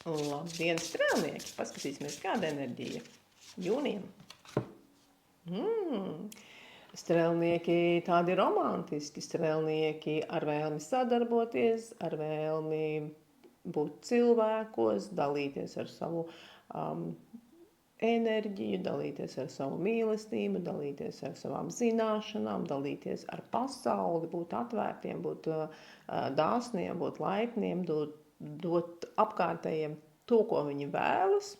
Labdien, strēlnieki! Paskatīsimies, kāda enerģija jūnijam. Strēlnieki tādi romantiski, strēlnieki ar vēlmi sadarboties, ar vēlmi būt cilvēkos, dalīties ar savu enerģiju, dalīties ar savu mīlestību, dalīties ar savām zināšanām, dalīties ar pasauli, būt atvērtiem, būt dāsniem, būt laipniem, dot apkārtējiem to, ko viņi vēlas.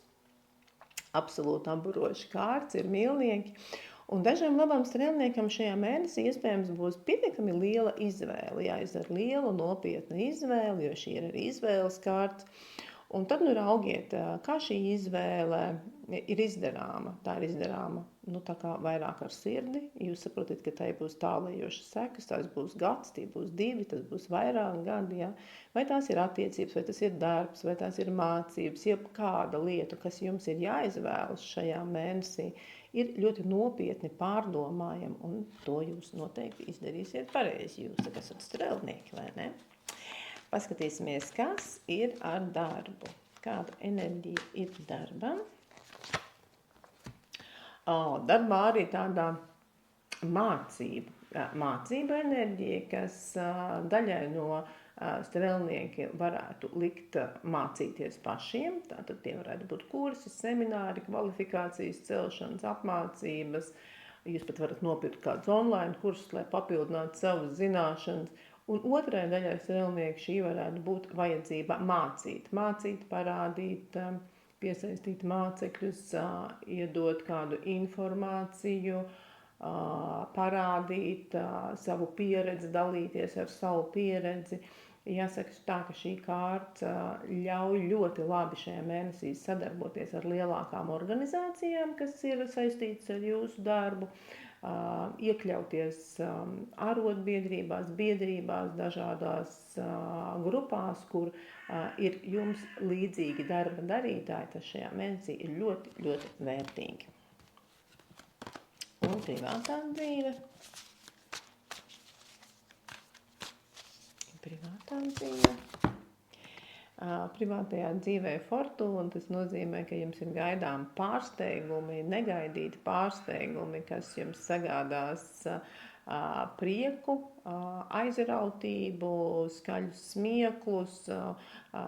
Absolūti apburoši kārts, ir mīlnieki. Un dažiem labam strēlniekam šajā mēnesī iespējams būs pietiekami liela izvēle. Jāizdara liela, nopietna izvēle, jo šī ir arī izvēles kārts. Un tad raugiet, kā šī izvēle ir izdarāma. Tā ir izdarāma tā kā vairāk ar sirdi. Jūs saprotat, ka tai būs tālējošas sekas, tās būs gads, tie būs 2, tas būs vairāk gadi. Ja? Vai tās ir attiecības, vai tas ir darbs, vai tās ir mācības, jebkāda lieta, kas jums ir jāizvēlas šajā mēnesī, ir ļoti nopietni pārdomājama, un to jūs noteikti izdarīsiet pareizi. Jūs esat strēlnieki, vai ne? Paskatīsimies, kas ir ar darbu. Kāda enerģija ir darbam? Darbā arī tādā mācība enerģija, kas daļai no strēlnieki varētu likt mācīties pašiem. Tātad tie varētu būt kursi, semināri, kvalifikācijas celšanas, apmācības. Jūs pat varat nopirkt kādus online kursus, lai papildinātu savas zināšanas. Un otrai daļai strēlnieki šī varētu būt vajadzība mācīt, parādīt, piesaistīt mācekļus, iedot kādu informāciju, parādīt savu pieredzi, dalīties ar savu pieredzi. Jāsaka tā, ka šī kārta ļauj ļoti labi šajā mēnesī sadarboties ar lielākām organizācijām, kas ir saistītas ar jūsu darbu, iekļauties arotbiedrībās, biedrībās, dažādās grupās, kur ir jums līdzīgi darba darītāji, tas šajā mēnesī ir ļoti, ļoti vērtīgi. Un privātā dzīve. Privātajā dzīvē fortūna, tas nozīmē, ka jums ir gaidām pārsteigumi, negaidīti pārsteigumi, kas jums sagādās prieku, aizrautību, skaļus smieklus,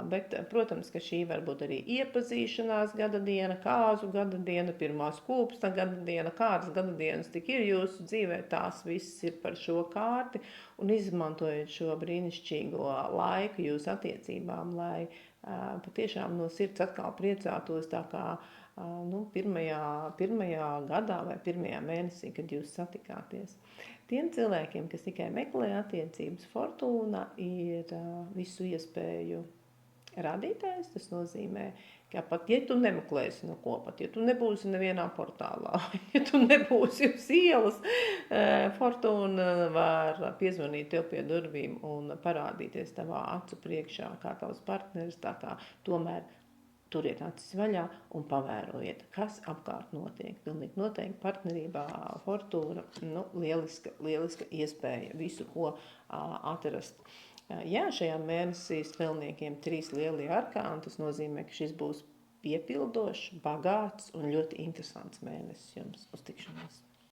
bet, protams, ka šī var būt arī iepazīšanās gada diena, kāzu gada diena, pirmā skūpsta gada diena, kādas gada dienas tik ir jūsu dzīvē, tās viss ir par šo kārti, un izmantojiet šo brīnišķīgo laiku jūsu attiecībām, lai patiešām no sirds atkal priecātos tā kā pirmajā gadā vai pirmajā mēnesī, kad jūs satikāties. Tiem cilvēkiem, kas tikai meklē attiecības, fortūna ir visu iespēju radītājs. Tas nozīmē, ka pat ja tu nemeklēsi neko, pat ja tu nebūsi nevienā portālā, ja tu nebūsi uz ielas, fortūna var piezvanīt tev pie durvīm un parādīties tavā acu priekšā kā tavs partneris, tā kā tomēr turiet acis vaļā un pavērojiet, kas apkārt notiek. Pilnīgi noteikti partnerībā fortūna, lieliska iespēja visu, ko atrast. Jā, šajā mēnesī strēlniekiem 3 lielie arkāni, tas nozīmē, ka šis būs piepildošs, bagāts un ļoti interesants mēnesis jums. Uz tikšanos!